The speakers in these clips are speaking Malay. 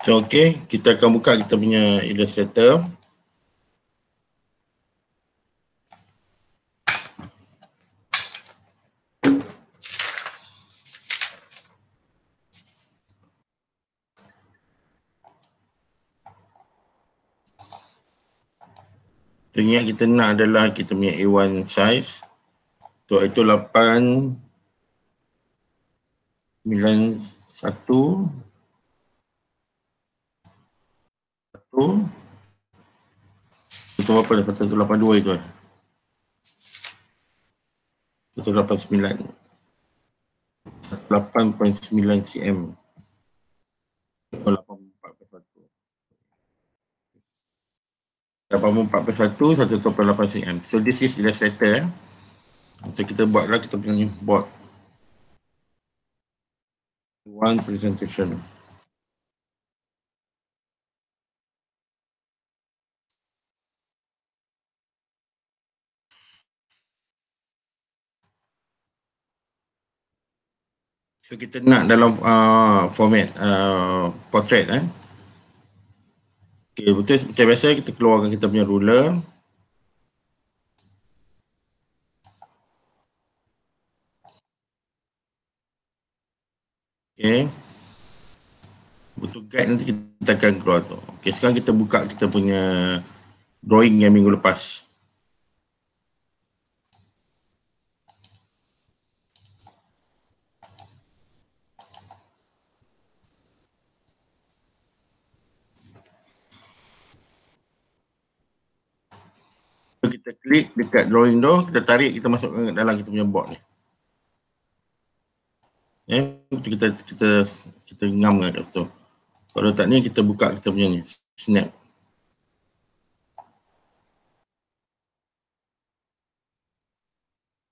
So, okay, kita akan buka kita punya Illustrator. So, yang kita nak adalah kita punya A1 size. So, itu 8, 9, 1, 1. Itu apa dah? 182 itu. 189. 8.9 cm. 84.1, 128 cm. So, this is Illustrator. So, kita buatlah kita punya board. One presentation. So, kita nak dalam format portrait. Okay, betul seperti biasa kita keluarkan kita punya ruler. Okay. Betul guide nanti kita akan keluar tu. Okay, sekarang kita buka kita punya drawing yang minggu lepas. So, kita klik dekat drawing tu, kita tarik, kita masuk ke dalam kita punya board ni. Kita ngam kat situ. Kalau tak ni kita buka kita punya ni, snap.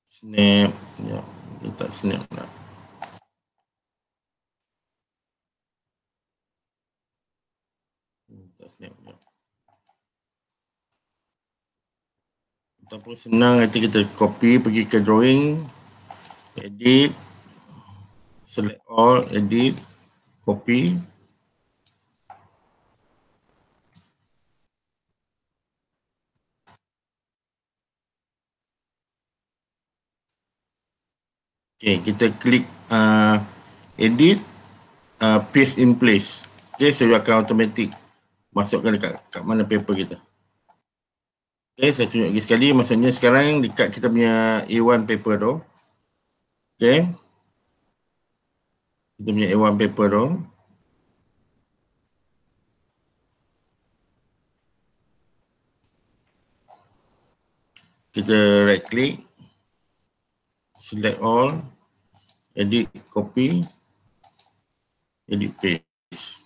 Snap. Ya, kita tak snap lah. Tak snap. Ya. Ataupun senang nanti kita copy pergi ke drawing, edit, select all, edit, copy. Okay, kita klik edit, paste in place. Okay, so dia akan automatic masukkan dekat mana paper kita. Okay, saya tunjuk lagi sekali. Maksudnya sekarang dekat kita punya A1 paper tu. Okay. Kita punya A1 paper tu. Kita right click. Select all. Edit, copy. Edit, paste.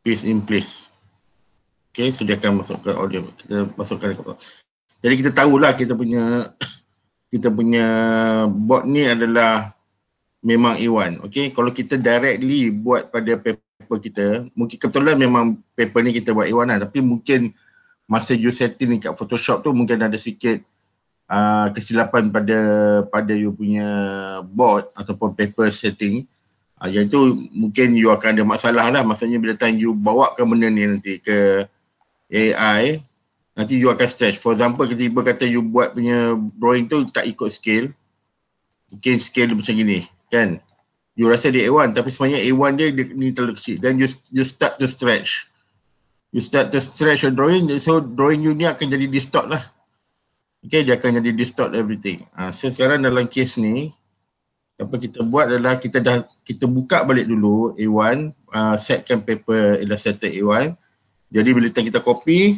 Paste in place. Okay, so dia akan masuk ke audio. Kita masukkan ke audio. Jadi kita tahulah kita punya board ni adalah memang A1. Okay, kalau kita directly buat pada paper kita, mungkin kebetulan memang paper ni kita buat A1 lah, tapi mungkin masa you setting dekat Photoshop tu mungkin ada sikit kesilapan pada you punya board ataupun paper setting. Yang tu mungkin you akan ada masalah lah. Maksudnya bila time you bawa ke benda ni nanti ke AI, nanti you akan stretch. For example, tiba-tiba kata you buat punya drawing tu tak ikut scale. Mungkin scale macam gini, kan? You rasa dia A1, tapi sebenarnya A1 dia ni terlalu kecil. Then you start to stretch. You start to stretch your drawing, so drawing you ni akan jadi distort lah. Okay, dia akan jadi distort everything. So sekarang dalam case ni, apa kita buat adalah kita buka balik dulu A1, setkan paper Illustrator A1. Jadi bila kita copy,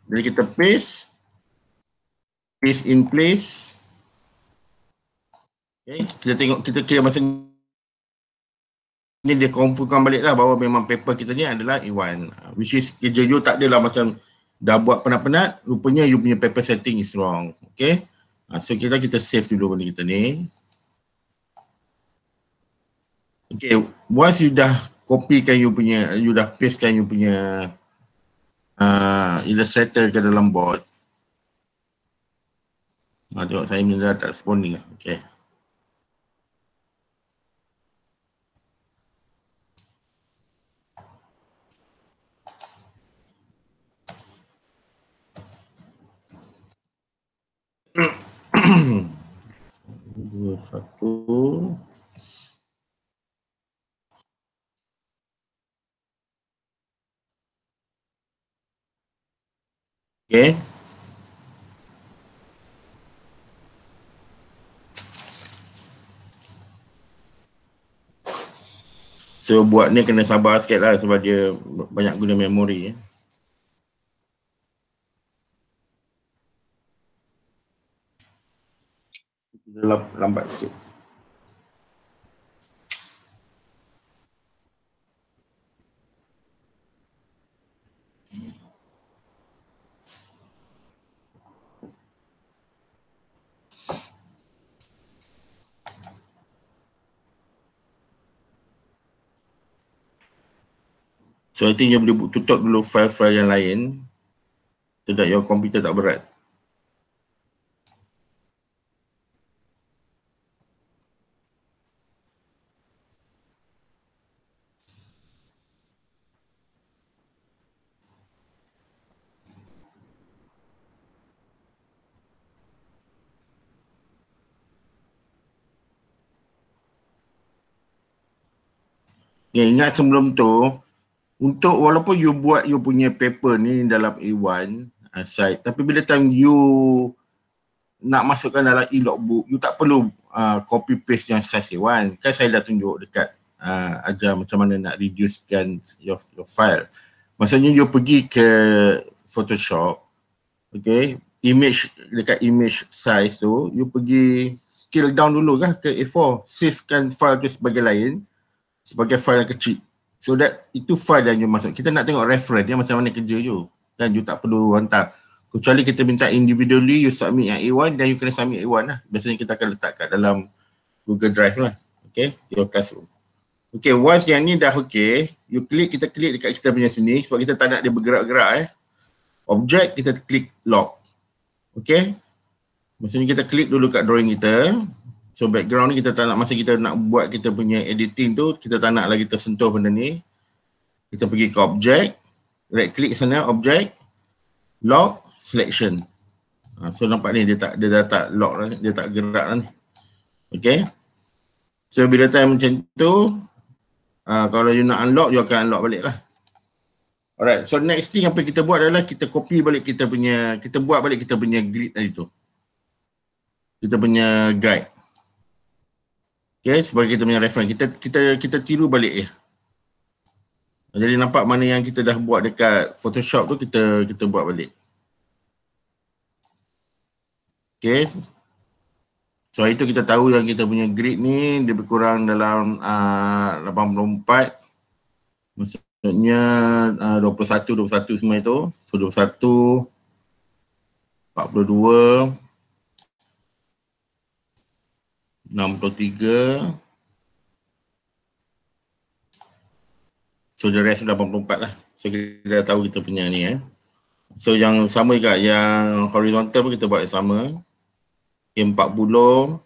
jadi kita paste in place. Okay, kita tengok, kita kira masa ni dia confirmkan balik lah bahawa memang paper kita ni adalah A1, which is kerja you tak adalah macam dah buat penat-penat, rupanya you punya paper setting is wrong. Okay, so kita save dulu benda kita ni. Okay, once you dah copykan you dah pastekan you punya Illustrator ke dalam board. Tengok saya ni dah tak responding lah. Okay. Satu. Okay. So buat ni kena sabar sikit lah sebab dia banyak guna memori. Lambat sikit. So I think you boleh tutup dulu file-file yang lain so that your computer tak berat. Ya, ingat sebelum tu, untuk walaupun you buat you punya paper ni dalam A1 site, tapi bila time you nak masukkan dalam e-logbook, you tak perlu copy paste yang size A1. Kan saya dah tunjuk dekat ajar macam mana nak reducekan your file. Maksudnya you pergi ke Photoshop, okay, image, dekat image size tu, you pergi scale down dulu kan ke A4, savekan file tu sebagai lain, sebagai file yang kecil. So that itu file yang you masuk. Kita nak tengok reference dia macam mana kerja you. Dan you tak perlu hantar. Kecuali kita minta individually, you submit yang A1 dan you kena submit A1 lah. Biasanya kita akan letak kat dalam Google Drive lah. Okay, your classroom. Okay, once yang ni dah okay, you klik, kita klik dekat kita punya sini sebab kita tak nak dia bergerak-gerak Object, kita klik lock. Okay. Maksudnya kita klik dulu kat drawing kita. So background ni kita tak nak, masa kita nak buat kita punya editing tu, kita tak nak lagi tersentuh benda ni. Kita pergi ke object, right click sana, object, lock, selection. So nampak ni dia dah tak lock lah, dia tak gerak lah ni. Okay. So bila time macam tu, kalau you nak unlock, you akan unlock balik lah. Alright, so next thing apa kita buat adalah kita copy balik kita buat balik kita punya grid tadi tu. Kita punya guide. Okay, sebagai kita punya reference, kita tiru balik Jadi nampak mana yang kita dah buat dekat Photoshop tu, kita buat balik. Okay. So itu kita tahu yang kita punya grid ni dia berkurang dalam 84. Maksudnya 21 semua itu. So 21, 42, 63. So the rest 84 lah. So kita dah tahu kita punya ni So yang sama juga, yang horizontal pun kita buat yang sama. Yang 40,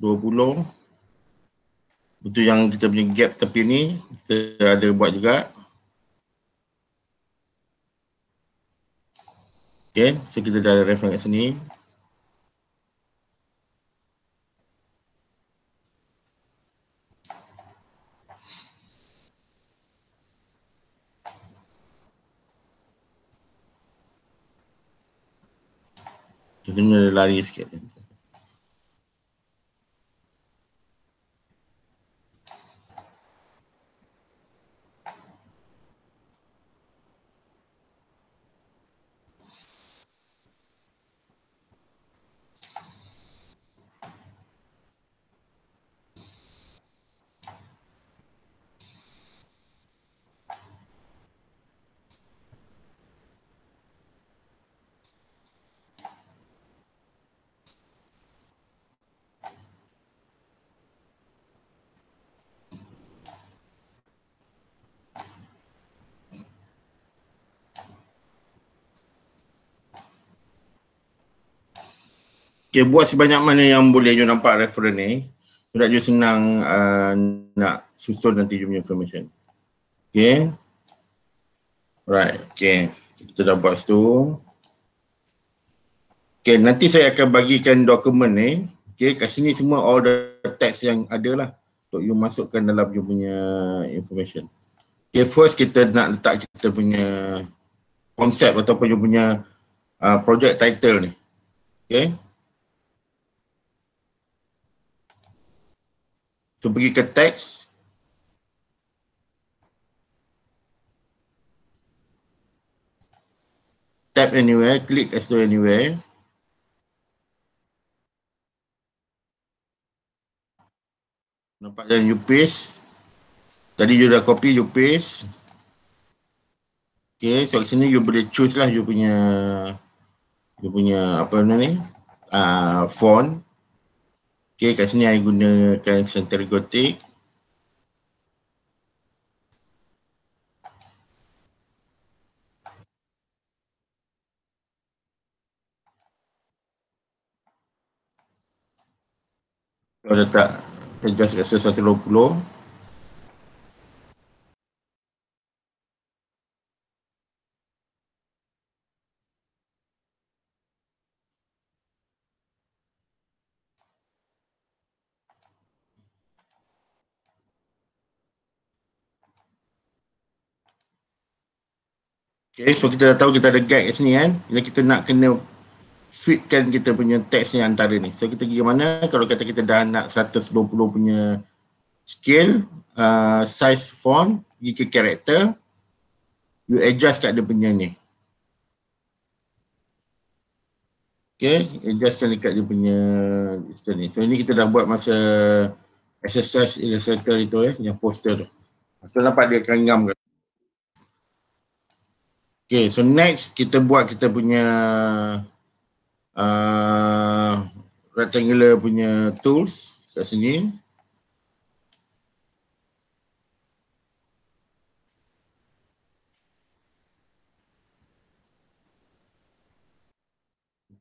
20. Itu yang kita punya gap tepi ni, kita ada buat juga. Okay, so kita dah ada reference kat sini. Kita kena lari sikit. Okay, buat sebanyak mana yang boleh you nampak reference ni. Sudah you senang nak susun nanti you punya information. Okay. Right, okay. Kita dah buat situ. Okay, nanti saya akan bagikan dokumen ni. Okay, kat sini semua all the text yang ada lah untuk you masukkan dalam you punya information. Okay, first kita nak letak kita punya konsep ataupun you punya project title ni. Okay. So pergi ke text. Tap anywhere, klik as to anywhere. Nampak dan you paste. Tadi you dah copy, you paste. Okay, so kat sini you boleh choose lah you punya apa nama ni, font. Okay, kat sini I gunakan Center Gothic. Kalau letak adjust rasa 120. Okay, so kita dah tahu kita ada guide kat sini kan. Bila kita nak kena fitkan kita punya teks ni antara ni. So kita pergi mana, kalau kata kita dah nak 120 punya scale, size font, pergi ke character, you adjust kat dia punya ni. Okay, adjustkan dekat dia punya ni. So ini kita dah buat masa exercise illustrator itu yang poster tu. So nampak dia akan ngam ke. Okay, so next kita buat kita punya rectangular punya tools kat sini.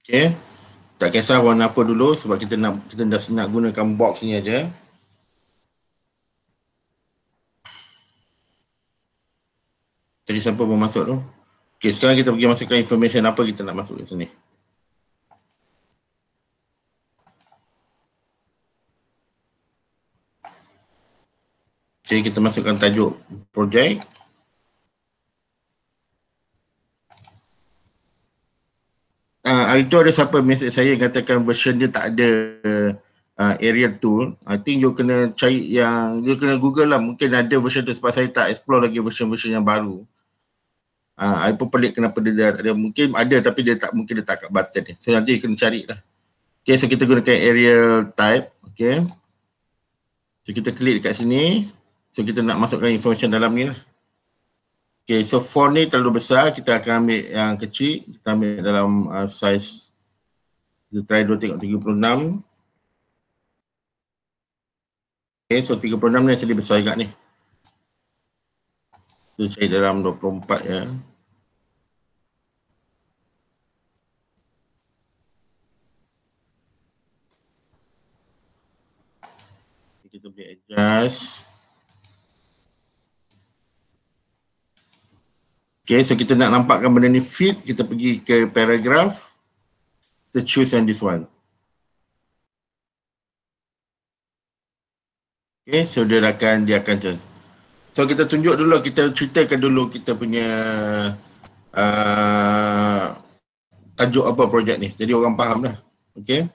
Okay, tak kisah warna apa dulu sebab kita dah nak gunakan box ni aja. Tadi siapa mau masuk tu? Okay, sekarang kita pergi masukkan information apa kita nak masuk kat sini. Okay, kita masukkan tajuk project. Hari tu ada siapa message saya katakan version dia tak ada area tool. I think you kena cari you kena google lah. Mungkin ada version tu sebab saya tak explore lagi version-version yang baru. I pun pelik kenapa dia tak ada. Mungkin ada tapi mungkin dia tak kat button ni. So nanti kena cari lah. Okay, so kita gunakan area type. Okay. So kita klik dekat sini. So kita nak masukkan information dalam ni lah. Okay, so font ni terlalu besar, kita akan ambil yang kecil, kita ambil dalam size, kita try dulu tengok 36. Okay, so 36 ni actually besar juga ni. Kita cari dalam 24 ya. Kita boleh adjust. Okay, so kita nak nampakkan benda ni fit, kita pergi ke paragraph, kita choose and this one. Okay, so dia akan so kita tunjuk dulu, kita ceritakan dulu kita punya tajuk apa projek ni, jadi orang faham dah. Okay,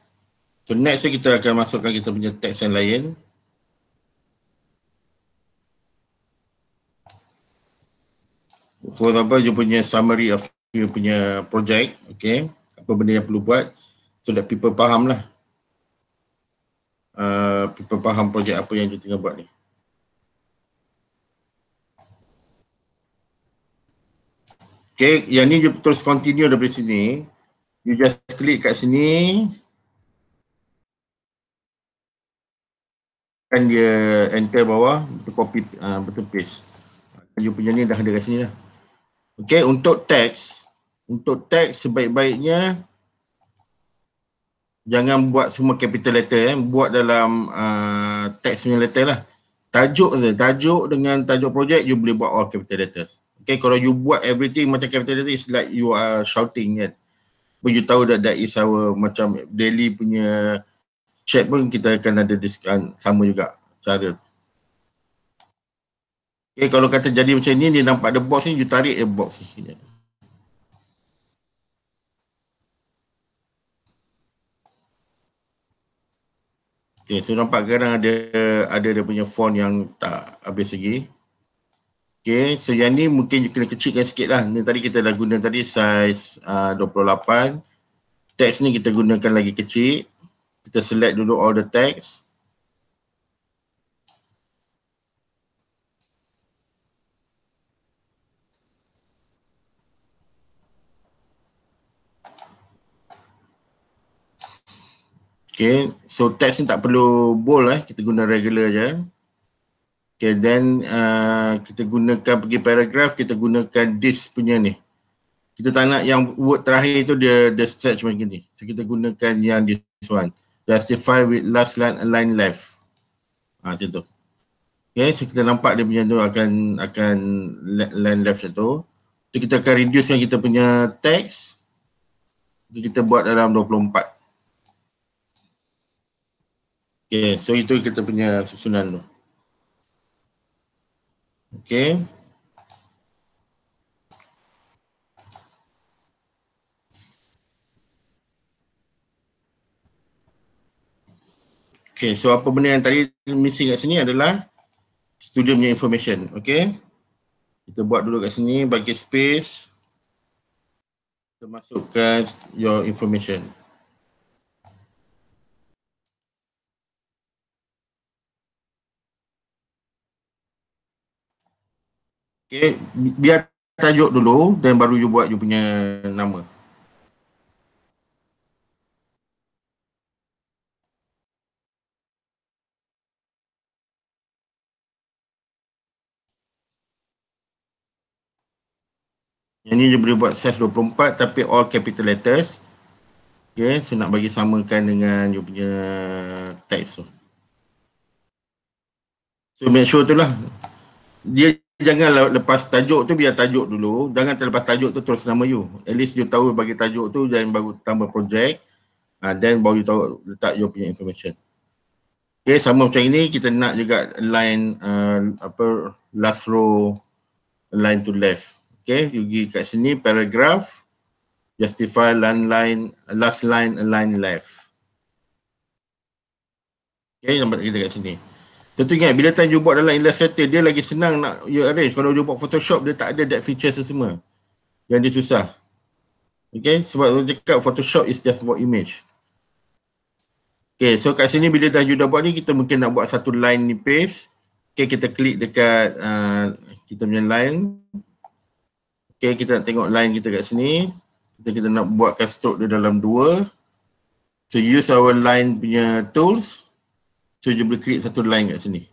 so next kita akan masukkan kita punya teks yang lain. For example, you punya summary of you punya project, okay, apa benda yang perlu buat so that people faham lah. People faham projek apa yang you tengah buat ni. Okay, yang ni you terus continue daripada sini. You just klik kat sini. Kan dia enter bawah, betul copy, betul paste. You punya ni dah ada kat sini lah. Okay, untuk teks sebaik-baiknya jangan buat semua capital letter, buat dalam teks punya letter lah. Tajuk dengan tajuk projek you boleh buat all capital letters. Okay, kalau you buat everything macam capital letter, it's like you are shouting kan. But you tahu that is our macam daily punya chat pun kita akan ada sama juga cara. Okay, kalau kata jadi macam ni, dia nampak ada box ni, you tarik dia box ni. Okay, so nampak sekarang ada dia punya font yang tak habis lagi. Okay, so yang ni mungkin you kena kecilkan sikit lah. Ni tadi kita dah guna tadi size 28. Text ni kita gunakan lagi kecil. Kita select dulu all the text. Okay, so text ni tak perlu bold kita guna regular je. Okay, then kita gunakan pergi paragraph, kita gunakan this punya ni. Kita tak nak yang word terakhir tu dia stretch macam ni. So kita gunakan yang this one. Justify with last line align left. Macam tu. Okay, so kita nampak dia punya tu akan line left macam tu. So kita akan reduce yang kita punya text. Kita buat dalam 24. Okay, so itu kita punya susunan tu. Okay. Okay, so apa benda yang tadi missing kat sini adalah student punya information. Okay. Kita buat dulu kat sini, bagi space. Kita masukkan your information. Okay, biar tajuk dulu dan baru you buat you punya nama. Yang ni dia boleh buat size 24 tapi all capital letters. Okay, so nak bagi samakan dengan you punya text tu. So make sure tu lah. Dia jangan lepas tajuk tu, biar tajuk dulu. Jangan terlepas tajuk tu terus nama you. At least you tahu bagi tajuk tu dan baru tambah project. Then baru you tahu letak you punya information. Okay, sama macam ini kita nak juga align last row align to left. Okay, you pergi kat sini paragraph, justify last line align left. Okay, nampak kita kat sini. Tentu ingat, bila time you buat dalam Illustrator, dia lagi senang nak you arrange. Kalau you buat Photoshop, dia tak ada that features semua. Yang dia susah. Okay, sebab dia cakap Photoshop is just for image. Okay, so kat sini bila you dah buat ni, kita mungkin nak buat satu line ni paste. Okay, kita klik dekat kita punya line. Okay, kita nak tengok line kita kat sini. Kita nak buatkan stroke dia dalam 2. So use our line punya tools. So you boleh create satu line kat sini.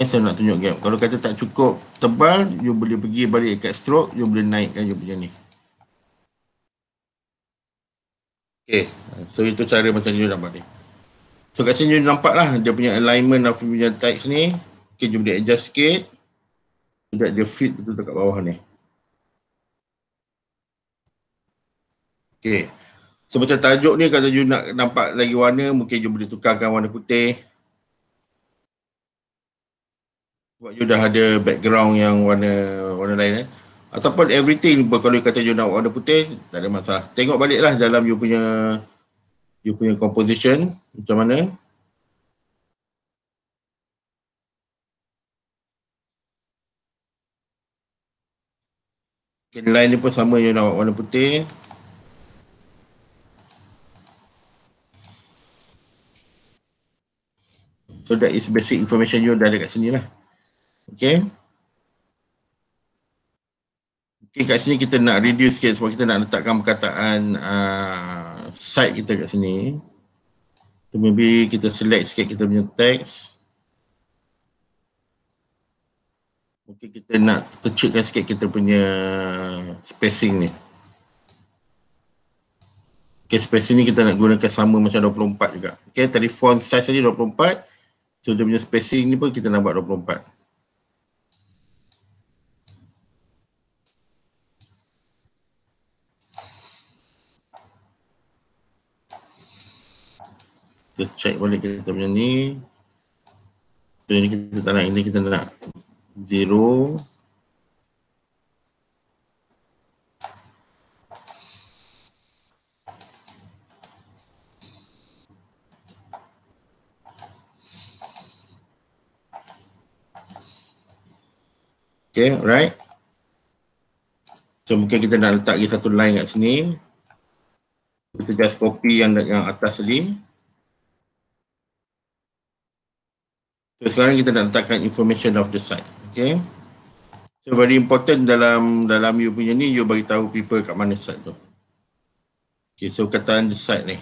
Saya nak tunjuk gap. Kalau kata tak cukup tebal, you boleh pergi balik kat stroke, you boleh naikkan you punya ni. Okay, so itu cara macam you dapat ni. So kat sini you nampak lah dia punya alignment of punya text ni. Okay, you boleh adjust sikit. So that dia fit betul dekat bawah ni. Okay. So macam tajuk ni kalau you nak nampak lagi warna, mungkin you boleh tukarkan warna putih. Sebab you dah ada background yang warna lain. Ataupun everything, kalau you kata you nak warna putih, tak ada masalah. Tengok baliklah dalam you punya composition macam mana. Okay, line ni pun sama, you nak warna putih. So that is basic information you dah ada kat sini lah. Okay. Okay, kat sini kita nak reduce sikit sebab kita nak letakkan perkataan site kita kat sini. So maybe kita select sikit kita punya text. Okay, kita nak kecilkan sikit kita punya spacing ni. Okay, spacing ni kita nak gunakan sama macam 24 juga. Okay, tadi font size tadi 24. So dia punya spacing ni pun kita nak buat 24. Kita check balik kita punya ni. So ini kita tak nak, ini kita nak 0. Okay, right. So mungkin kita nak letak lagi satu line kat sini. Kita just copy yang atas tadi. So sekarang kita nak letakkan information of the site. Okay. So very important dalam you punya ni, you bagi tahu people kat mana site tu. Okay, so kataan the site ni.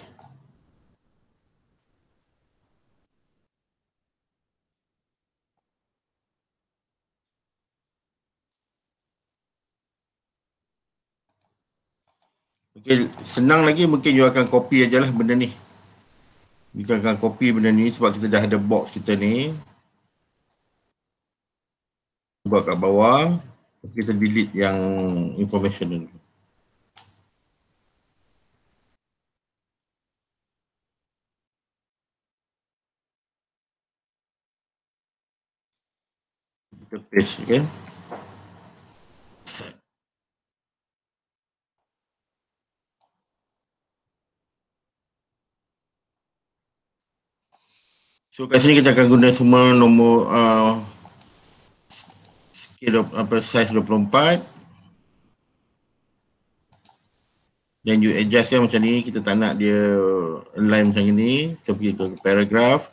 Okay, senang lagi mungkin you akan copy aja lah benda ni. You akan copy benda ni sebab kita dah ada box kita ni. Buat kat bawah, kita delete yang information ni. Kita paste, okay. So kat sini kita akan guna semua nombor scale size 24. Dan you adjust macam ni, kita tak nak dia align macam ni. So pergi ke paragraph.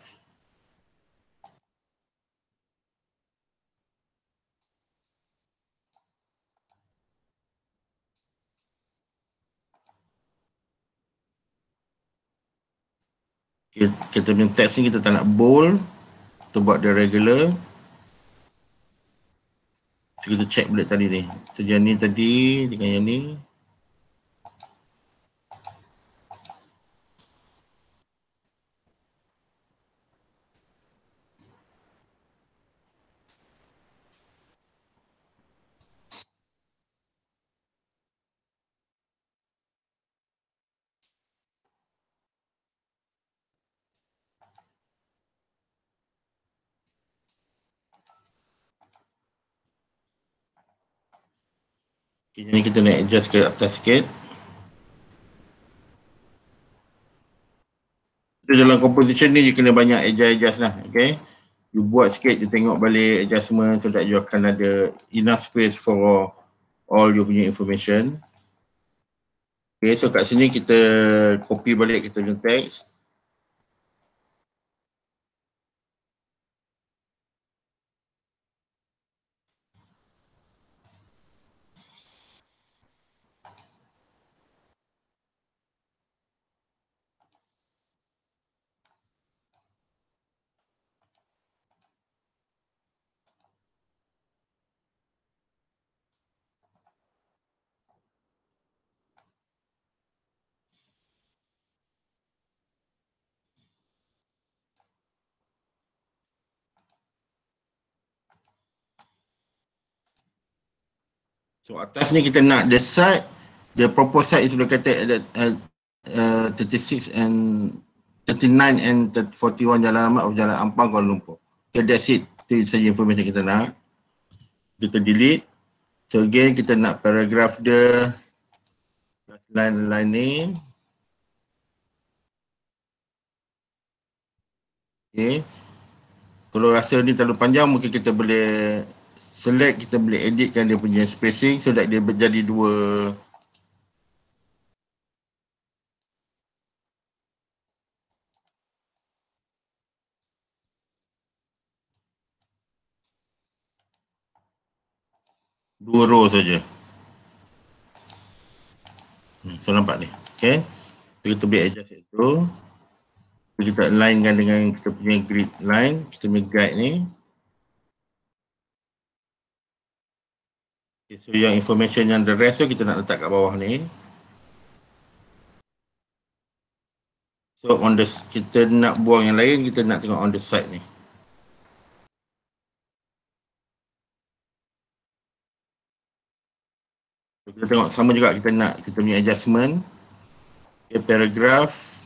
Kita punya text ni kita tak nak bold. Kita buat dia regular. So kita check balik tadi ni. So yang ni tadi dengan yang ni. Okay, jadi kita nak adjust ke atas sikit. So dalam composition ni you kena banyak adjust lah, okay. You buat sikit, you tengok balik adjustment so that you akan ada enough space for all you punya information. Okay, so kat sini kita copy balik kita punya text. So atas ni kita nak the site, the proposed site is located at 36 and 39 and 41 Jalan Ahmad of Jalan Ampang, Kuala Lumpur. Okay, that's it. Itu saja information kita nak. Kita delete. So again kita nak paragraph dia line ni. Okay. Kalau rasa ni terlalu panjang, mungkin kita boleh select, kita boleh editkan dia punya spacing so that dia menjadi dua row saja. So nampak ni. Okay. So kita boleh adjust itu. So, kita alignkan dengan kita punya grid line, kita punya guide ni. Okay, so yang information yang the rest tu kita nak letak kat bawah ni. So on the, kita nak buang yang lain, kita nak tengok on the side ni. Kita tengok sama juga kita nak kita punya adjustment. Okay, paragraph.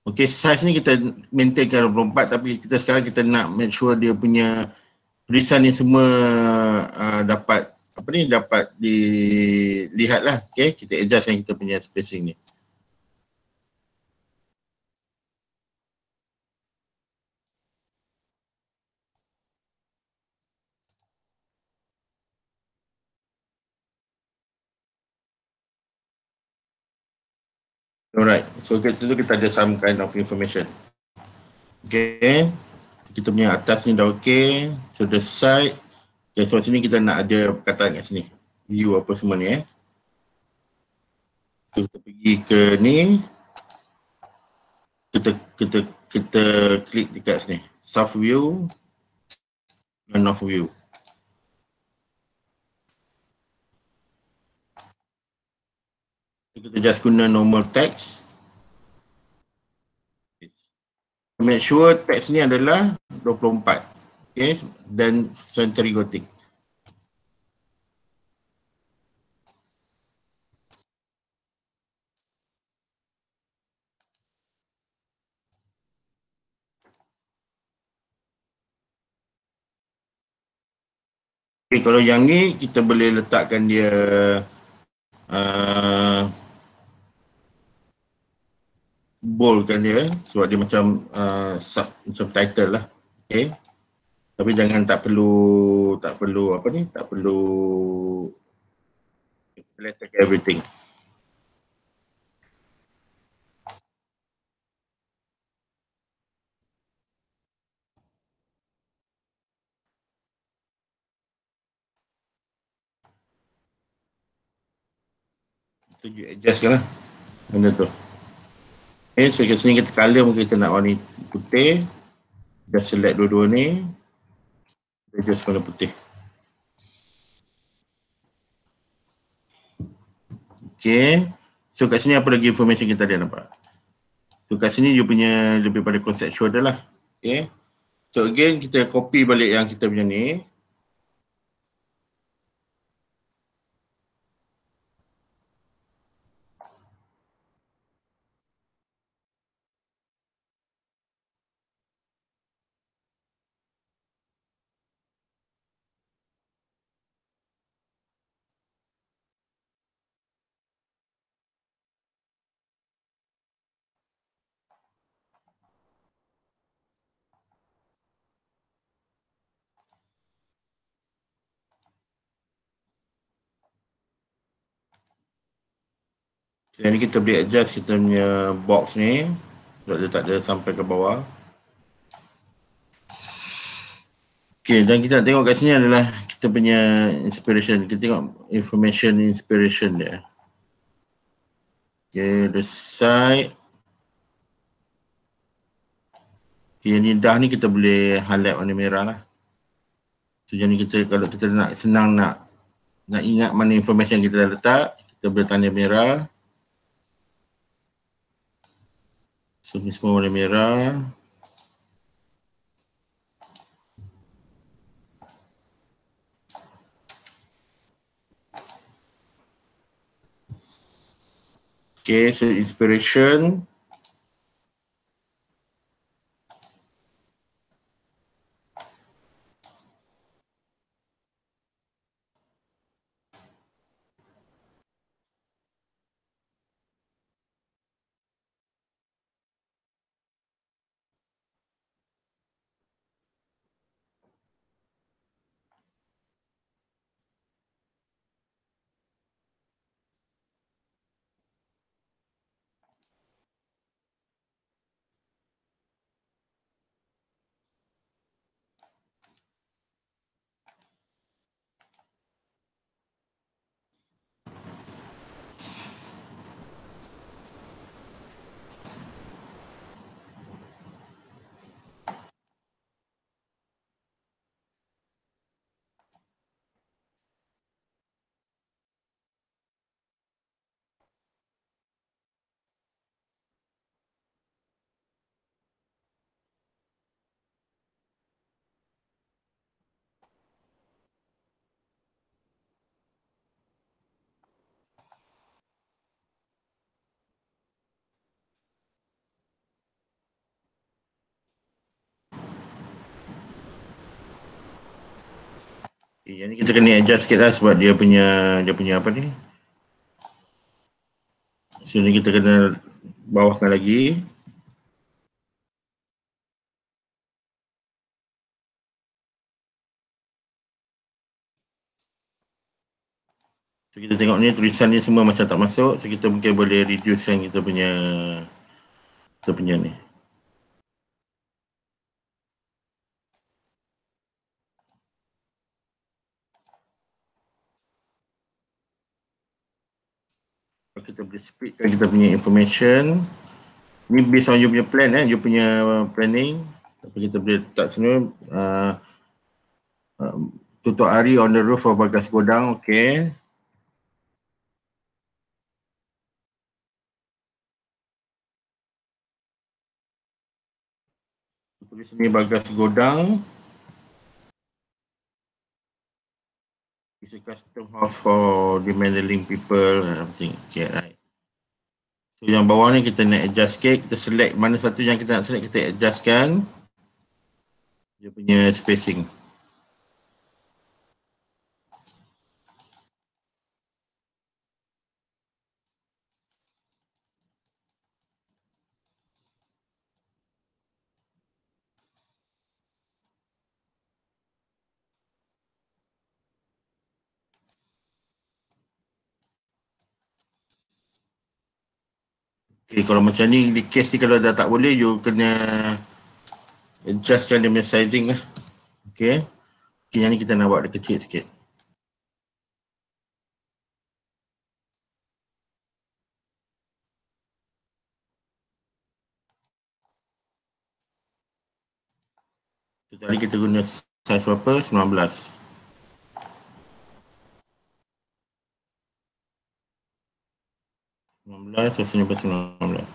Okay, size ni kita maintainkan 24 tapi kita sekarang kita nak make sure dia punya tulisan ni semua dapat apa ni dapat dilihat lah. Okay, kita adjustkan kita punya spacing ni. Alright, so kita ada some kind of information. Okay, kita punya atas ni dah okay. So the side, okay, so sini kita nak ada perkataan kat sini. View apa semua ni So, kita pergi ke ni. Kita klik dekat sini. South view dan north view. Kita just guna normal text. Make sure text ni adalah 24. Okay, dan Century Gothic. Okay, kalau yang ni kita boleh letakkan dia boldkan dia sebab dia macam macam title lah. Okay. Tapi jangan tak perlu apa ni, tak perlu letak everything. Kita adjustkan lah benda tu. Okay, so kat sini kita color mungkin kita nak warna putih. Just select dua-dua ni. Kita adjust warna putih. Okay. So kat sini apa lagi information kita ada nampak? So kat sini dia punya lebih pada conceptual dah lah. Okay. So again kita copy balik yang kita punya ni. Yang ni kita boleh adjust kita punya box ni sebab dia tak ada sampai ke bawah. Okay, dan kita nak tengok kat sini adalah kita punya inspiration. Kita tengok information inspiration dia. Okay, the side. Okay, yang ni dah ni kita boleh highlight warna merah lah. So, yang ni kita kalau kita nak senang nak ingat mana information kita dah letak, kita boleh tanda merah. So, ni semua warna merah. Okay, so inspiration. Okay, yang ni kita kena adjust sikit lah sebab dia punya apa ni. Sini kita kena bawahkan lagi. So kita tengok ni tulisan ni semua macam tak masuk. So kita mungkin boleh reducekan kita punya ni. Kita boleh speedkan kita punya information. Ni based on you punya plan you punya planning. Tapi kita boleh letak sini tutup hari on the roof of bagas godang. Okay. Tulis sini bagas godang. It's a custom house for demanding people and everything. Okay, right. So yang bawah ni kita nak adjust sikit. Kita select mana satu yang kita nak select, kita adjustkan dia punya spacing. Okay, kalau macam ni, di case ni kalau dah tak boleh, you kena adjustkan dia punya sizing lah. Okay. Okay, yang ni kita nak buat dia kecil sikit. Tadi kita guna size berapa? 19. 19, rasanya berapa 19.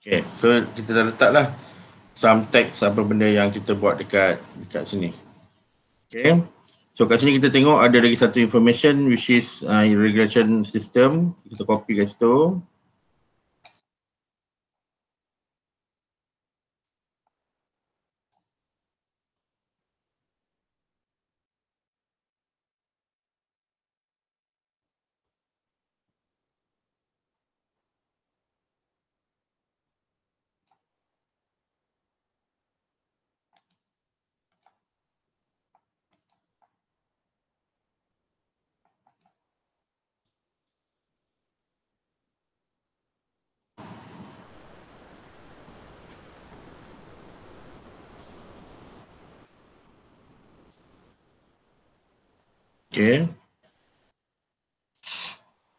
Okay, so kita dah letak lah some text apa benda yang kita buat dekat sini. Okay, so kat sini kita tengok ada lagi satu information which is irrigation system. Kita copy kat situ. Okay.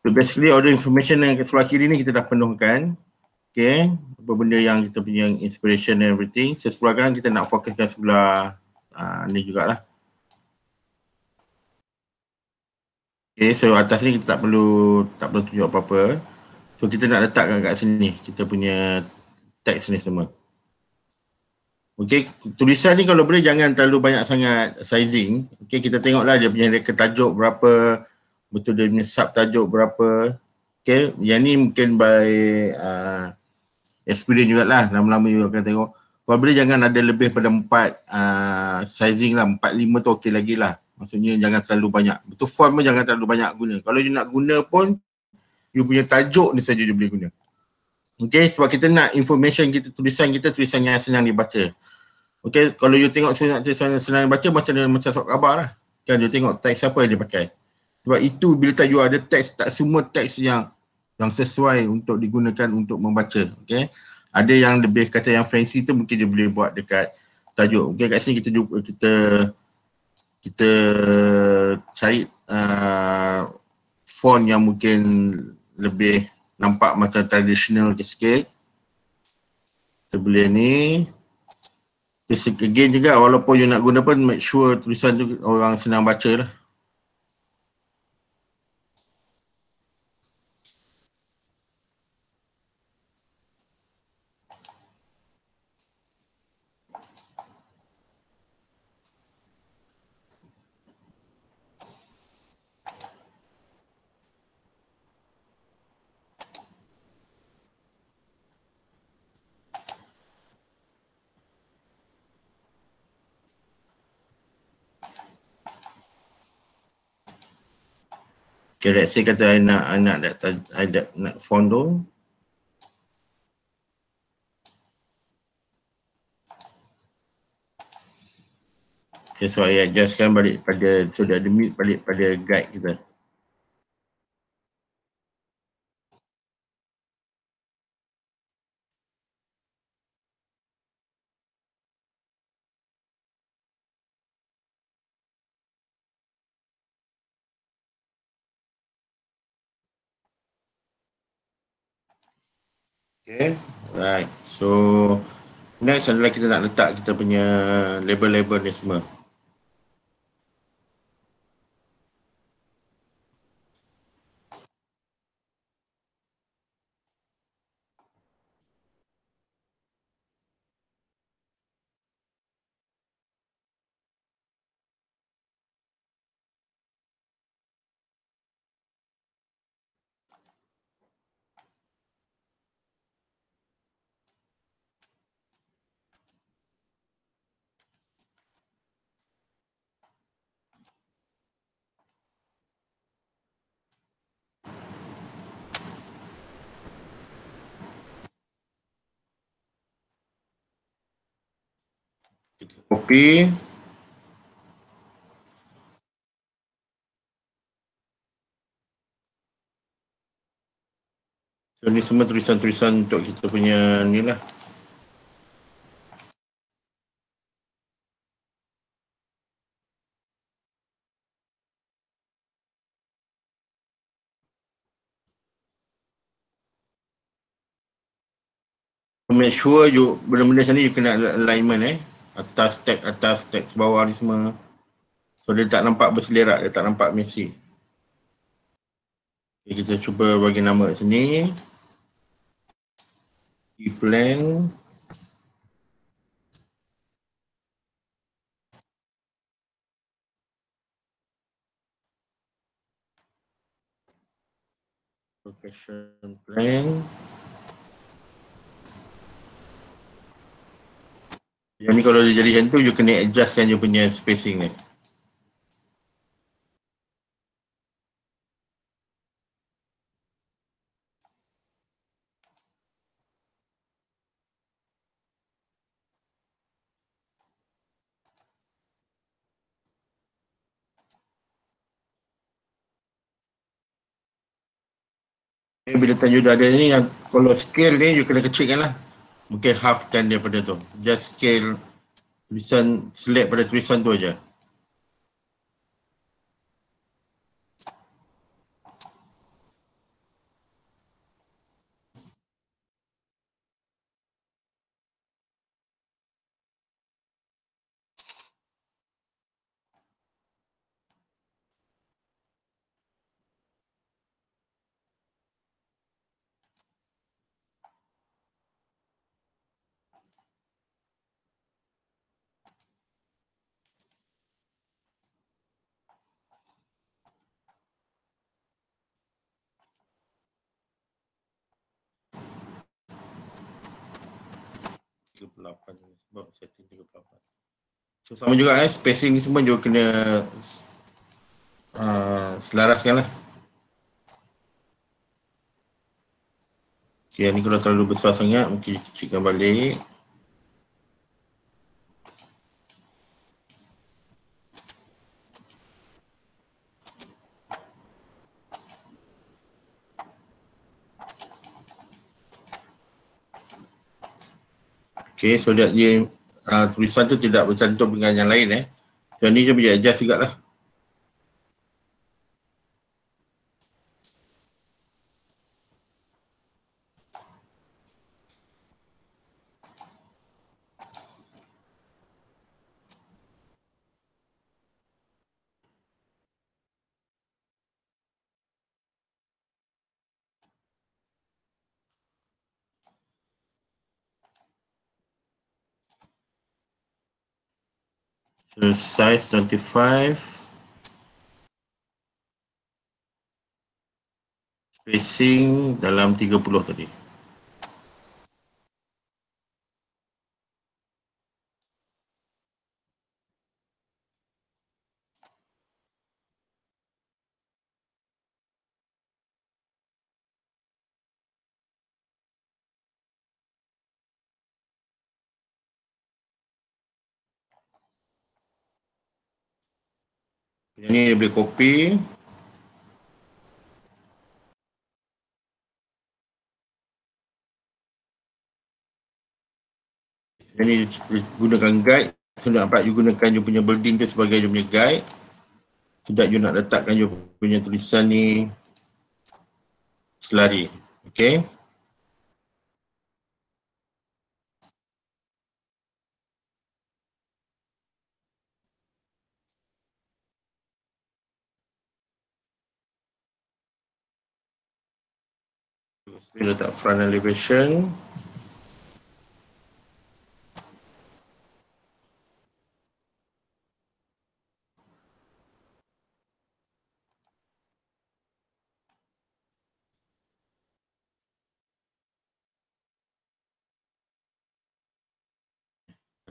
So basically all the information yang kat sebelah kiri ni kita dah penuhkan. Okay. Apa benda yang kita punya inspiration and everything. So sebelah kanan kita nak fokuskan sebelah ni jugalah. Okay, so atas ni kita tak perlu tunjuk apa-apa. So kita nak letakkan kat sini kita punya teks ni semua. Okay, tulisan ni kalau boleh jangan terlalu banyak sangat sizing. Okay, kita tengoklah dia punya reka tajuk berapa, betul dia punya subtajuk berapa. Okay, yang ni mungkin by experience jugalah, lama-lama you akan tengok. Kalau boleh jangan ada lebih pada 4 sizing lah, 4-5 tu okey lagi lah. Maksudnya jangan terlalu banyak. Betul font pun jangan terlalu banyak guna. Kalau you nak guna pun, you punya tajuk ni saja you boleh guna. Okay, sebab kita nak information kita, tulisan yang senang dibaca. Okay, kalau you tengok tulisan senang dibaca macam surat khabar lah. Kan you tengok teks apa yang dia pakai. Sebab itu bila tak you ada teks, tak semua teks yang sesuai untuk digunakan untuk membaca. Okay, ada yang lebih kata yang fancy tu mungkin dia boleh buat dekat tajuk. Okay, kat sini kita cari font yang mungkin lebih nampak macam traditional sikit. Sebelah ni again juga, walaupun you nak guna pun make sure tulisan tu orang senang baca lah. Okay, let's say kata I nak font tu. Okay, so I adjustkan balik pada, so dia ada mute balik pada guide kita. Okay, right. So next adalah kita nak letak kita punya label-label ni semua. Kita copy. So ni semua tulisan-tulisan untuk kita punya ni lah. Make sure you benda-benda sini you kena alignment atas teks bawah ni semua. So dia tak nampak berselerak, dia tak nampak messy. Okay, kita cuba bagi nama kat sini. E-plan. Location plan. Yang ni kalau dia jadi macam tu, you kena adjustkan you punya spacing ni. Bila time you dah ada ni, yang kalau scale ni you kena kecilkan lah. Mungkin halfkan daripada tu. Just scale tulisan, select pada tulisan tu aja. Sebab setting 38. So sama juga spacing ni semua juga kena selaraskan lah. Okay, ni kalau terlalu besar sangat mungkin kecilkan balik. Okay, so that dia tulisan tu tidak bercantum dengan yang lain So ni je boleh adjust juga lah. So size 25. Spacing dalam 30 tadi. Yang ni dia boleh copy. Yang ni gunakan guide. So nampak you gunakan you punya building tu sebagai you punya guide. Sedap you nak letakkan you punya tulisan ni selari. Okay. Kita letak front elevation.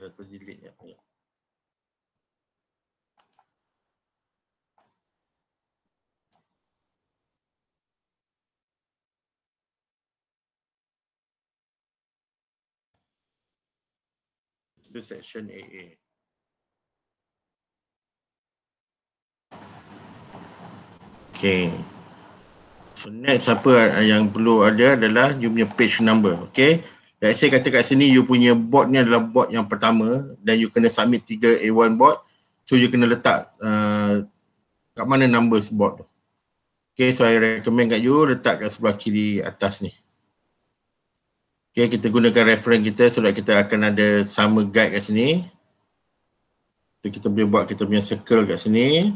Ada tu delete ya. Itu section AA. Okay. So next apa yang perlu ada adalah you punya page number. Okay. Let's say kata kat sini you punya board ni adalah board yang pertama dan you kena submit 3 A1 board. So you kena letak kat mana numbers board tu. Okay, so I recommend kat you letak kat sebelah kiri atas ni. Okay, kita gunakan reference kita so that kita akan ada sama guide kat sini. So kita boleh buat kita punya circle kat sini.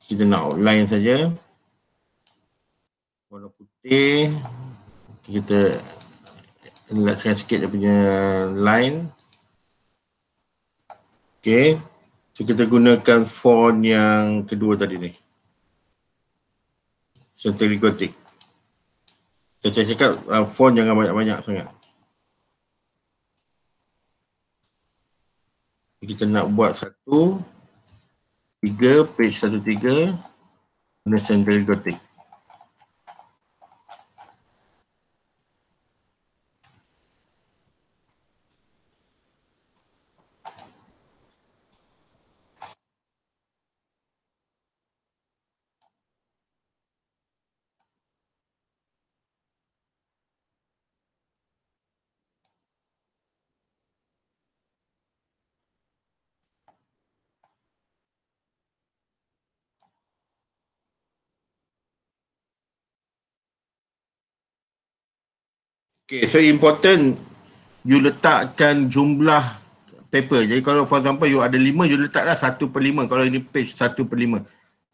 Kita nak outline saja. Warna putih. Kita elakkan sikit dia punya line. Okay. So kita gunakan font yang kedua tadi ni. Century Gothic. Saya cakap font jangan banyak-banyak sangat. Kita nak buat 1, 3, page 1, 3 guna Century Gothic. Okay, so important you letakkan jumlah paper. Jadi kalau for example you ada 5, you letaklah 1/5. Kalau ini page 1/5.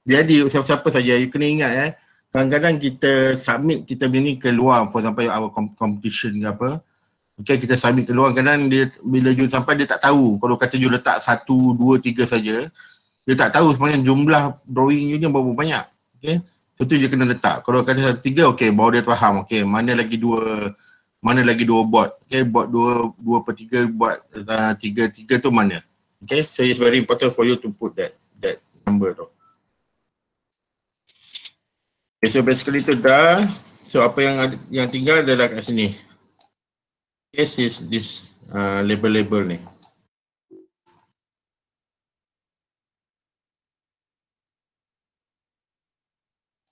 Jadi siapa-siapa saja, you kena ingat kadang-kadang kita submit kita ni keluar, for example our competition ke apa. Okay, kita submit keluar, kadang dia bila you sampai dia tak tahu. Kalau kata you letak 1, 2, 3 saja, dia tak tahu sebenarnya jumlah drawing you ni berapa banyak. Okay, so tu je kena letak. Kalau kata 1, 3, okay, baru dia faham. Okay, mana lagi dua board. Okay, board 2/3, buat 3 tu mana. Okay, so it's very important for you to put that number tu. Okay, so basically tu dah. So apa yang tinggal adalah kat sini. Okay, this label-label ni.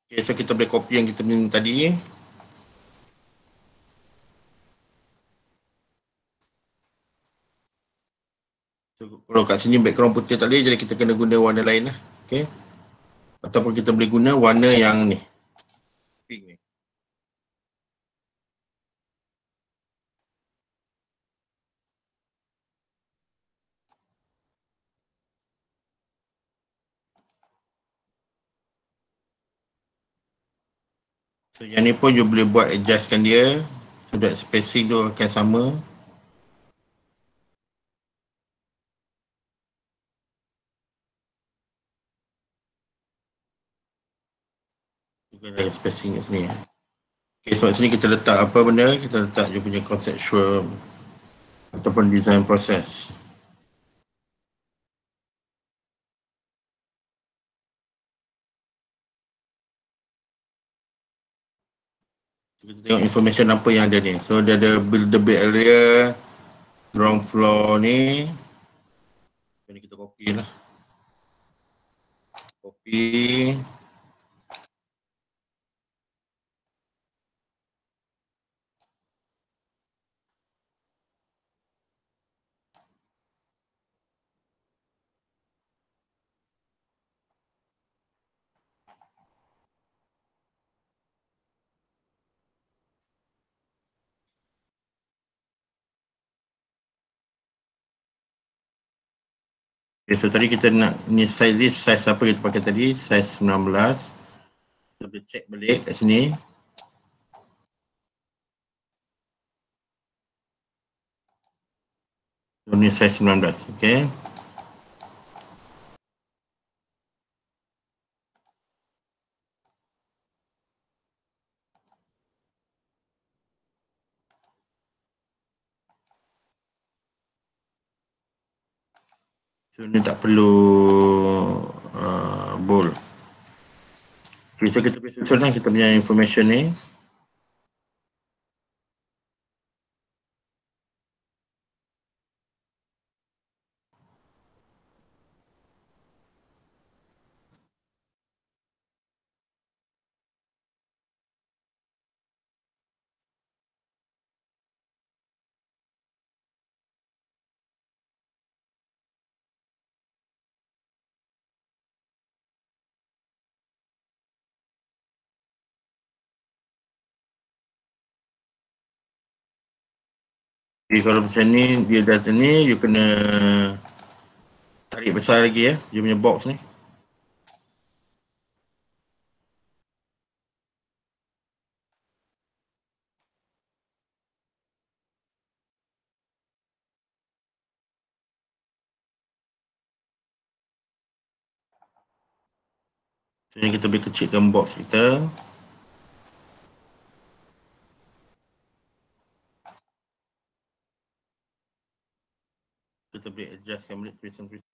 Okay, so kita boleh copy yang kita minta tadi. So, kalau kat sini background putih tak boleh, jadi kita kena guna warna lain lah. Okay. Ataupun kita boleh guna warna yang ni. Pink ni. So yang ni pun you boleh buat adjustkan dia. So that spacing tu akan sama. Juga ada spacing kat sini. Okay, so kat sini kita letak apa benda, kita letak dia punya conceptual ataupun design process. Kita tengok information apa yang ada ni. So dia ada buildable area, ground floor ni. Ini kita copy lah. Copy. Okay, so tadi kita nak ni size apa kita pakai tadi, size 19. Kita boleh check balik kat sini. So ni size 19, okay. So ni tak perlu bold. Okay, so kita boleh susun lah kita punya information ni. Okay, kalau macam ni, dia dah ni, you kena tarik besar lagi ya, dia punya box ni. So ni kita boleh kecilkan box kita. Kita boleh adjustkan balik tulisan-tulisan.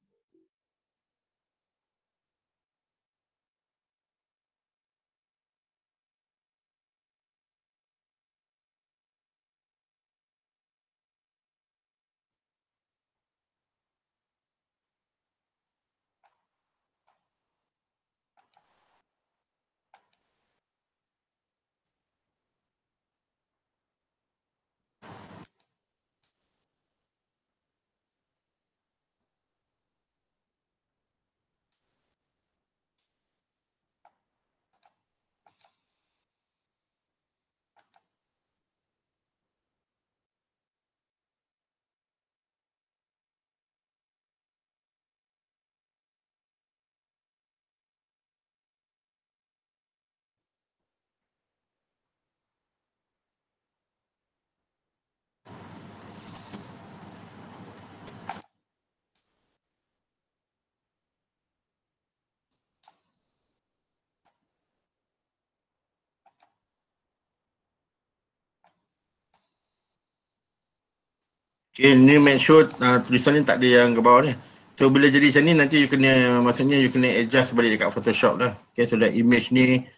Okay, ni make sure tulisan ni tak ada yang ke bawah ni. So bila jadi macam ni nanti you kena, maksudnya you kena adjust balik dekat Photoshop lah. Okay, so that image ni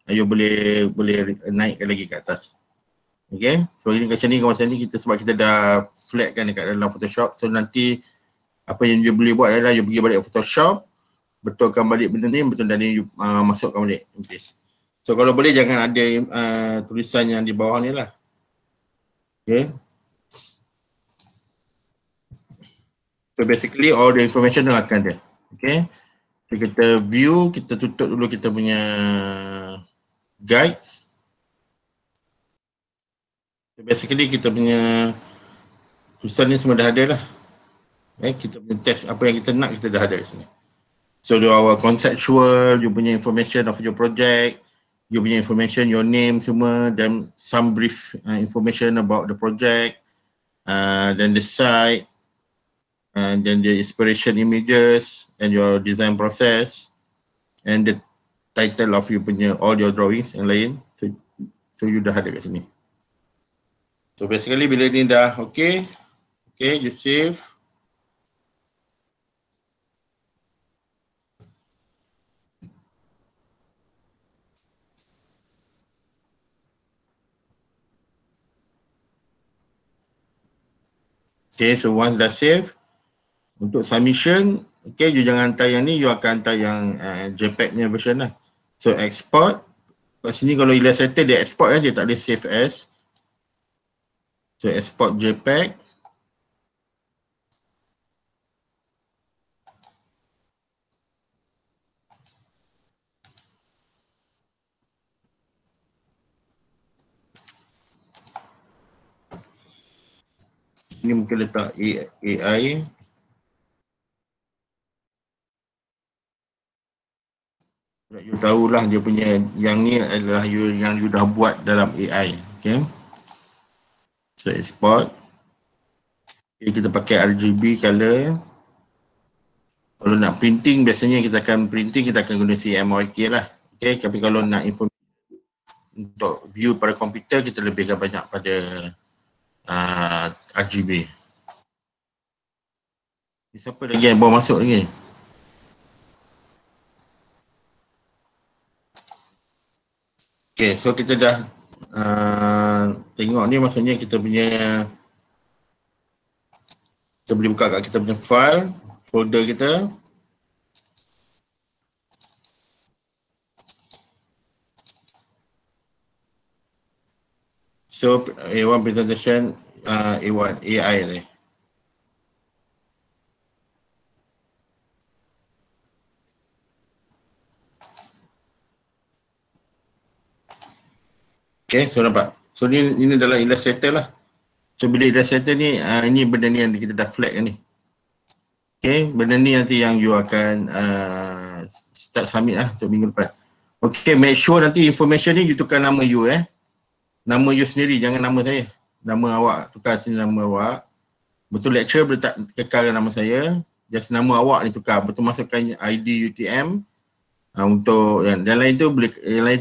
you boleh naikkan lagi ke atas. Okay, so ini macam ni kita sebab kita dah flatkan dekat dalam Photoshop. So nanti apa yang you boleh buat adalah you pergi balik Photoshop, betulkan balik benda ni, betul dan you masukkan balik. So kalau boleh jangan ada tulisan yang di bawah ni lah. Okay. So basically all the information tu akan ada. Okay. So kita view, kita tutup dulu kita punya guides. So basically kita punya tulisan ni semua dah ada lah. Kita punya test apa yang kita nak kita dah ada di sini. So our conceptual, you punya information of your project, you punya information, your name semua, then some brief information about the project, then the site, and then the inspiration images and your design process, and the title of you punya all your drawings yang lain. So you dah ada kat sini. So basically bila ni dah okay, you save. Okay, so once dah save, untuk submission, okay, you jangan hantar yang ni, you akan hantar yang JPEG nya version lah. So export, kat sini kalau Illustrator dia export kan, dia tak boleh save as. So export JPEG. Ini mungkin letak AI. You tahulah dia punya, yang ni adalah yang you dah buat dalam AI. Okay. So export. Okay, kita pakai RGB color. Kalau nak printing, biasanya kita akan guna CMYK lah. Okay, tapi kalau nak info untuk view pada komputer, kita lebihkan banyak pada RGB. Siapa lagi yang bawa masuk lagi? Okay, so kita dah tengok ni, maksudnya kita punya, kita boleh buka kat kita punya file, folder kita. So A1 presentation, A1 AI ni. Okay, so nampak. So ini adalah Illustrator lah. So bila Illustrator ni, ini benda ni yang kita dah flag ni. Okay, benda ni nanti yang you akan start submit lah untuk minggu depan. Okay, make sure nanti information ni you tukar nama you Nama you sendiri, jangan nama saya. Nama awak, tukar sini nama awak. Betul lecture boleh tak kekalkan nama saya. Just nama awak ni tukar. Betul masukkan ID UTM. Untuk yang lain tu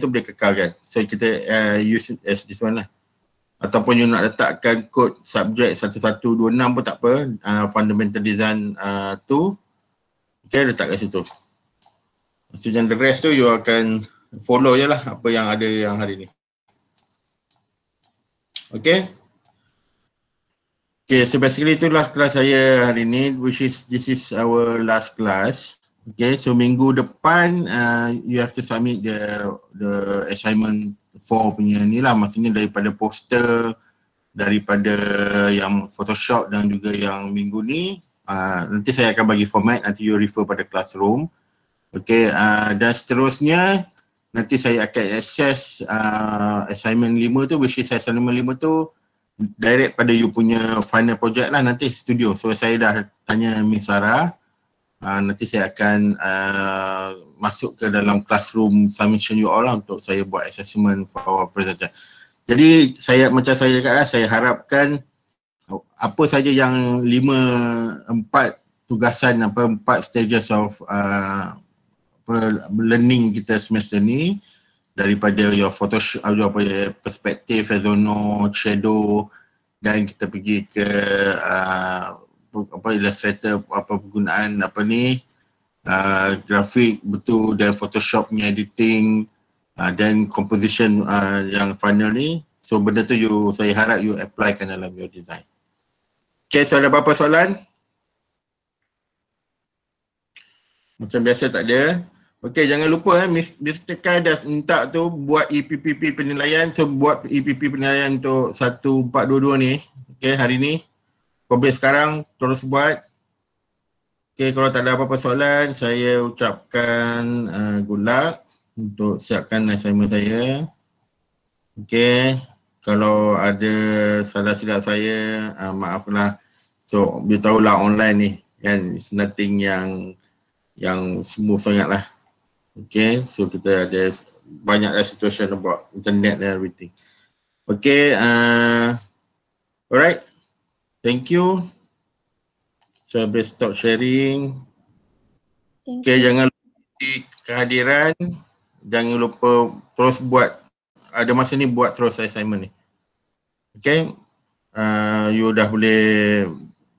boleh kekalkan. So kita use as this one lah. Ataupun you nak letakkan kod subjek 1126 pun tak apa. Fundamental design 2. Okay, letak kat situ. So yang the rest tu you akan follow je lah apa yang ada yang hari ni. Okay. Okay, so basically itulah kelas saya hari ni, this is our last class. Okay, so minggu depan you have to submit the assignment 4 punya ni lah, maksudnya daripada poster, daripada yang Photoshop dan juga yang minggu ni. Nanti saya akan bagi format, nanti you refer pada classroom. Okay, dan seterusnya nanti saya akan access assignment 5 tu, which is assignment 5 tu direct pada you punya final project lah nanti studio. So saya dah tanya Miss Sarah, nanti saya akan masuk ke dalam classroom submission you all lah untuk saya buat assessment for our presentation. Jadi macam saya cakap lah, saya harapkan apa saja yang 4 tugasan, 4 stages of learning kita semester ni, daripada your Photoshop, perspektif, Rezono, shadow, dan kita pergi ke Illustrator, penggunaan grafik betul, dan Photoshop punya editing, dan composition yang final ni. So benda tu saya harap you apply kan dalam your design. Okay, so ada apa-apa soalan? Macam biasa tak ada. Okey, jangan lupa Mr. Kai dah minta tu buat EPPP penilaian. So buat EPP penilaian untuk 1422 ni. Okey, hari ni. Boleh sekarang terus buat. Okey, kalau tak ada apa-apa soalan, saya ucapkan good luck untuk siapkan assignment saya. Okey, kalau ada salah silap saya, maaflah. So, dia tahulah online ni kan, it's nothing yang smooth sangat lah. Okay, so kita ada banyaklah situation about internet and everything. Okay, alright, thank you. So, boleh stop sharing. Okay, jangan lupa kehadiran. Jangan lupa terus buat, ada masa ni buat terus assignment ni. Okay, you dah boleh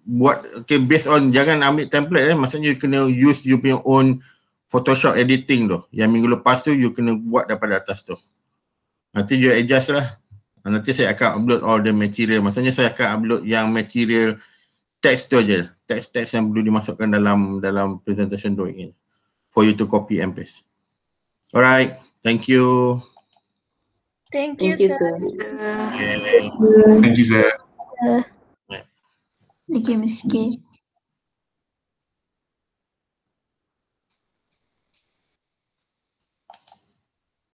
buat, okay, based on, jangan ambil template maksudnya you kena use you punya own Photoshop editing tu. Yang minggu lepas tu you kena buat daripada atas tu. Nanti you adjust lah. Nanti saya akan upload all the material. Maksudnya saya akan upload yang material teks tu aja. Teks-teks yang perlu dimasukkan dalam presentation tu ini. For you to copy and paste. Alright, thank you. Thank you, sir. Okay. Thank you, sir. Thank you, Miss K.